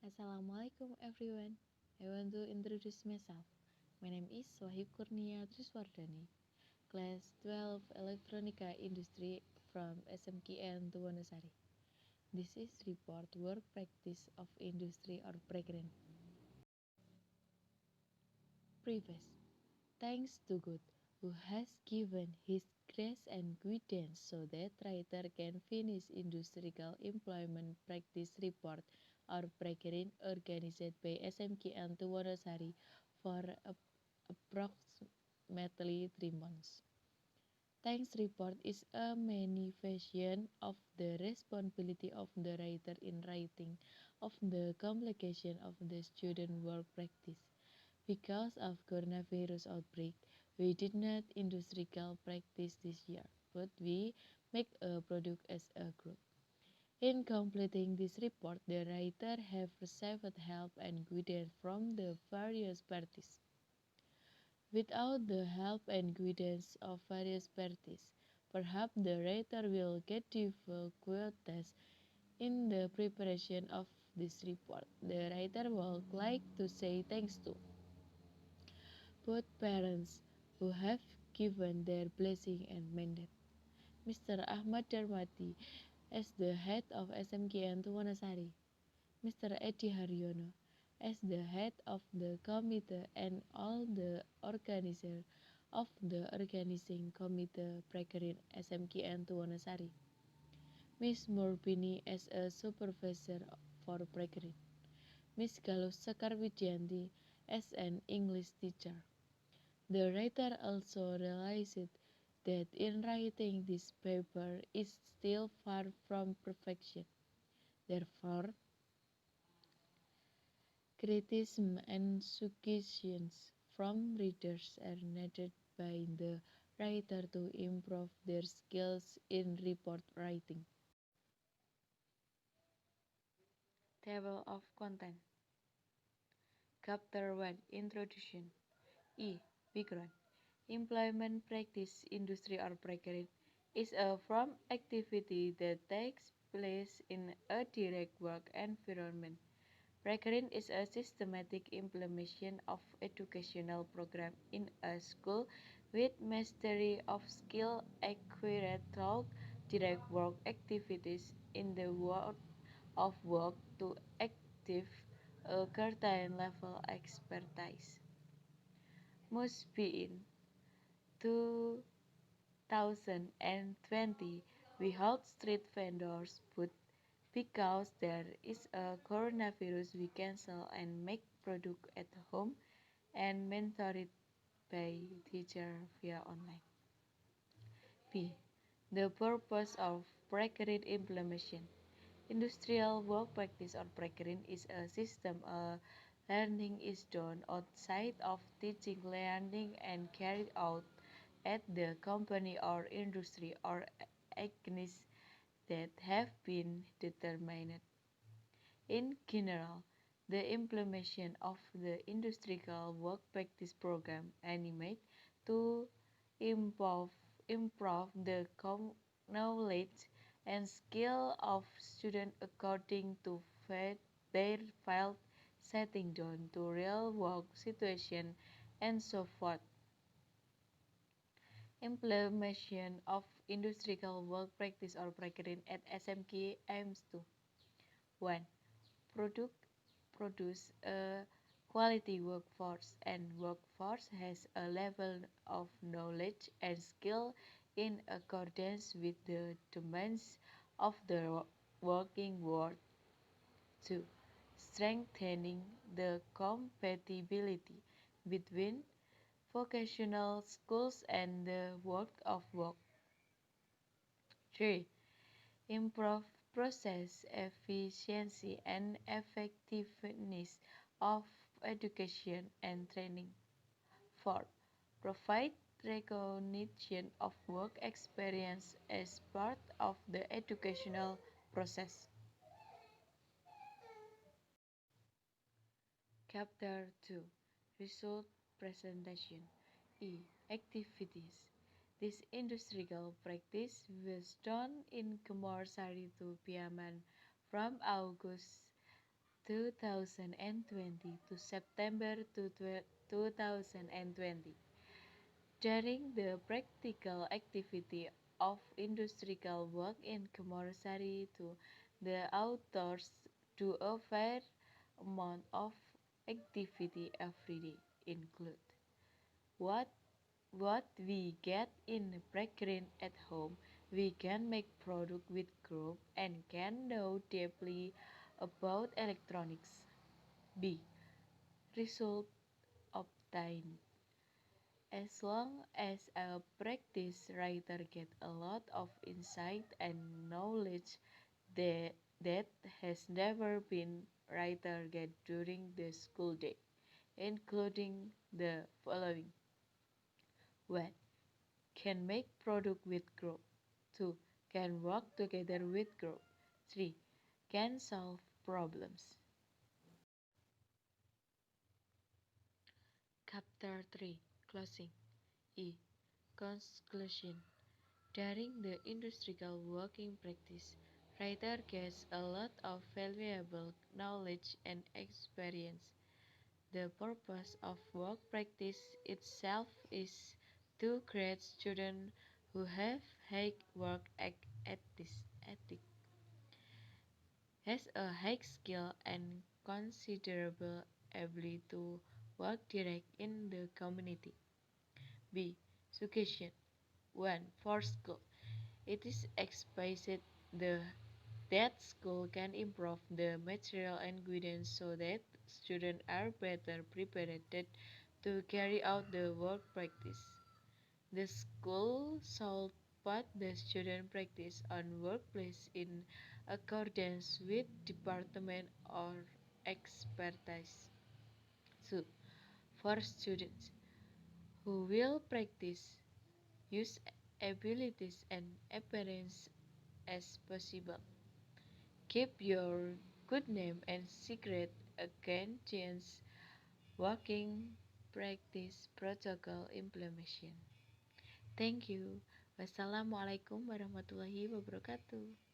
Assalamualaikum everyone. I want to introduce myself. My name is Wahyu Kurnia class 12 Electronica Industry from SMKN Tuwanasari. This is report work practice of industry or PRAKERIN. Preface. Thanks to God, who has given His grace and guidance so that writer can finish industrial employment practice report or PRAKERIN organized by SMKN Tuwanasari for approximately 3 months. Thanks report is a manifestation of the responsibility of the writer in writing of the complication of the student work practice. Because of coronavirus outbreak, we did not industrial practice this year, but we make a product as a group. In completing this report, the writer have received help and guidance from the various parties. Without the help and guidance of various parties, perhaps the writer will get difficulties in the preparation of this report. The writer would like to say thanks to both parents who have given their blessing and mandate. Mr. Ahmad Darmati as the head of SMKN Tuwanasari, Mr. Edi Haryono as the head of the committee and all the organizers of the organizing committee PRAKERIN SMKN Tuwanasari, Miss Morbini as a supervisor for PRAKERIN, Miss Galus Sekar Widianti as an English teacher. The writer also realized that in writing this paper is still far from perfection. Therefore, criticism and suggestions from readers are needed by the writer to improve their skills in report writing. Table of Content. Chapter 1 Introduction. Background. Employment practice industry or PRAKERIN is a form activity that takes place in a direct work environment. PRAKERIN is a systematic implementation of educational program in a school with mastery of skill acquired through direct work activities in the world of work to achieve a certain level expertise. Must be in 2020 we hold street vendors but because there is a coronavirus we cancel and make product at home and mentored by teacher via online. B. The purpose of PRAKERIN implementation. Industrial work practice or PRAKERIN is a system learning is done outside of teaching learning and carried out at the company or industry or agents that have been determined. In general, the implementation of the industrial work practice program aimed to improve, improve the knowledge and skill of students according to their field setting down to real work situation and so forth. Implementation of industrial work practice or PRAKERIN at SMK aims to 1. Produce a quality workforce, and workforce has a level of knowledge and skill in accordance with the demands of the working world. 2. Strengthening the compatibility between vocational schools and the world of work. 3. Improve process efficiency and effectiveness of education and training. 4. Provide recognition of work experience as part of the educational process. Chapter 2 Result Presentation. Activities. This industrial practice was done in Kemor Sari to Piaman from August 2020 to September 2020. During the practical activity of industrial work in commercially to the authors do a fair amount of activity every day include what what we get in PRAKERIN at home. We can make product with group and can know deeply about electronics. B. Result obtained. As long as a practice writer get a lot of insight and knowledge that has never been writer get during the school day, including the following. 1. Can make product with group. 2. Can work together with group. 3. Can solve problems. Chapter 3. Closing. E. Conclusion. During the industrial working practice, writer gets a lot of valuable knowledge and experience. The purpose of work practice itself is to create students who have high work ethic, has a high skill and considerable ability to work direct in the community. B. Education. 1. For school. It is expected the that school can improve the material and guidance so that students are better prepared to carry out the work practice. The school should put the student practice on workplace in accordance with department or expertise. 2. For students who will practice, use abilities and appearance as possible. Keep your good name and secret against working practice protocol implementation. Thank you. Wassalamualaikum warahmatullahi wabarakatuh.